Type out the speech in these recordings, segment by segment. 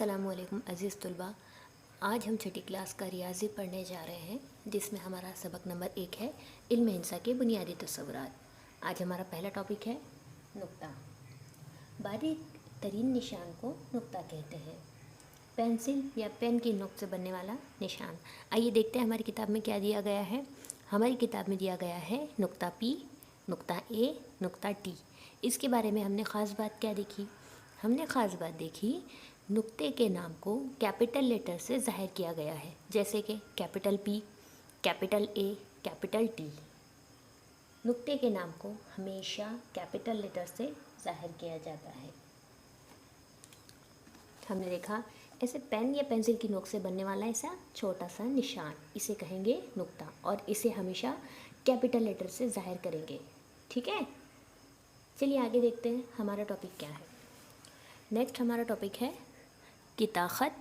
अस्सलामु अलैकुम अज़ीज़ तलबा। आज हम छठी क्लास का रियाज़ी पढ़ने जा रहे हैं, जिसमें हमारा सबक नंबर 1 है इल्म इंसा के बुनियादी तस्वुरात। आज हमारा पहला टॉपिक है नुक्ता। बारीक तरीन निशान को नुक्ता कहते हैं। पेंसिल या पेन की नोक से बनने वाला निशान। आइए देखते हैं हमारी किताब में क्या दिया गया है। हमारी किताब में दिया गया है नुक्ता पी, नुक्ता ए, नुक्ता टी। इसके बारे में हमने ख़ास बात क्या देखी? हमने ख़ास बात देखी नुक्ते के नाम को कैपिटल लेटर से ज़ाहिर किया गया है, जैसे कि capital P, capital A, capital T. नुक्ते के नाम को हमेशा कैपिटल लेटर से ज़ाहिर किया जाता है। हमने देखा ऐसे पेन या पेंसिल की नोक से बनने वाला ऐसा छोटा सा निशान, इसे कहेंगे नुक्ता, और इसे हमेशा कैपिटल लेटर से ज़ाहिर करेंगे। ठीक है, चलिए आगे देखते हैं हमारा टॉपिक क्या है। नेक्स्ट हमारा टॉपिक है किताखत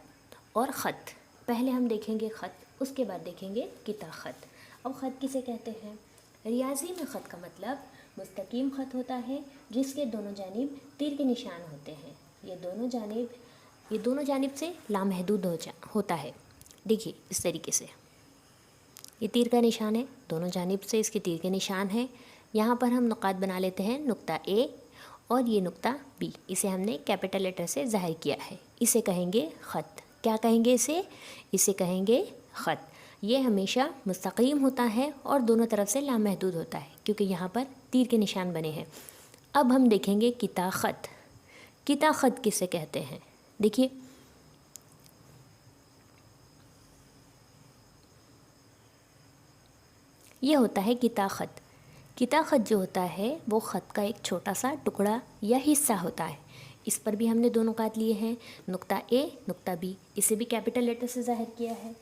और ख़त। पहले हम देखेंगे ख़त, उसके बाद देखेंगे किताखत। अब ख़त किसे कहते हैं? रियाजी में ख़त का मतलब मुस्तकीम ख़त होता है, जिसके दोनों जानिब तीर के निशान होते हैं। ये दोनों जानिब से लामहदूद होता है। देखिए इस तरीके से ये तीर का निशान है, दोनों जानिब से इसके तीर के निशान हैं। यहाँ पर हम नुकात बना लेते हैं, नुक्ता ए और ये नुक्ता बी। इसे हमने कैपिटल लेटर से ज़ाहिर किया है, इसे कहेंगे ख़त। क्या कहेंगे इसे? इसे कहेंगे ख़त। ये हमेशा मुस्तकीम होता है और दोनों तरफ से लामहदूद होता है, क्योंकि यहाँ पर तीर के निशान बने हैं। अब हम देखेंगे किताखत। किताखत किसे कहते हैं? देखिए ये होता है किताखत। किताखत जो होता है वो ख़त का एक छोटा सा टुकड़ा या हिस्सा होता है। इस पर भी हमने दोनों नुकात लिए हैं, नुक्ता ए, नुक्ता बी। इसे भी कैपिटल लेटर से ज़ाहिर किया है।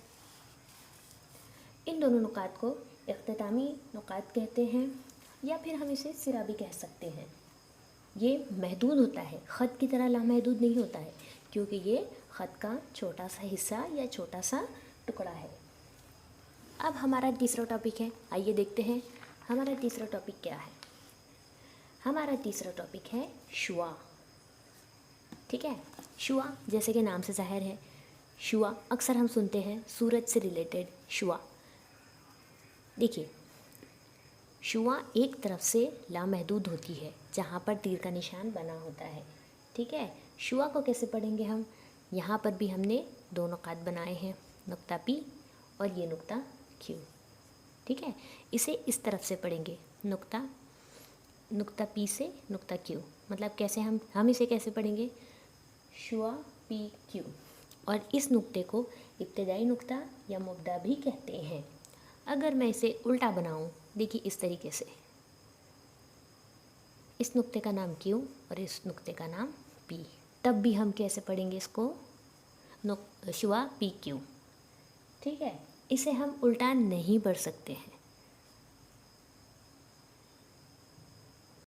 इन दोनों नुकात को इख्तितामी नुकात कहते हैं, या फिर हम इसे सिरा भी कह सकते हैं। ये महदूद होता है, ख़त की तरह लामहदूद नहीं होता है, क्योंकि ये ख़त का छोटा सा हिस्सा या छोटा सा टुकड़ा है। अब हमारा तीसरा टॉपिक है, आइए देखते हैं हमारा तीसरा टॉपिक क्या है। हमारा तीसरा टॉपिक है शुआ। ठीक है, शुआ जैसे कि नाम से ज़ाहिर है, शुआ अक्सर हम सुनते हैं सूरज से रिलेटेड शुआ। देखिए शुआ एक तरफ से लामहदूद होती है, जहाँ पर तीर का निशान बना होता है। ठीक है, शुआ को कैसे पढ़ेंगे हम? यहाँ पर भी हमने दो नुकात बनाए हैं, नुक्ता पी और ये नुक्ता क्यू। ठीक है, इसे इस तरफ से पढ़ेंगे, नुक्ता पी से नुक्ता क्यू। मतलब कैसे हम इसे कैसे पढ़ेंगे? शुआ पी क्यू। और इस नुक्ते को इब्तिदाई नुक्ता या मुब्दा भी कहते हैं। अगर मैं इसे उल्टा बनाऊं, देखिए इस तरीके से, इस नुक्ते का नाम क्यू और इस नुक्ते का नाम पी, तब भी हम कैसे पढ़ेंगे इसको? शुआ पी क्यू। ठीक है, इसे हम उल्टा नहीं पढ़ सकते हैं,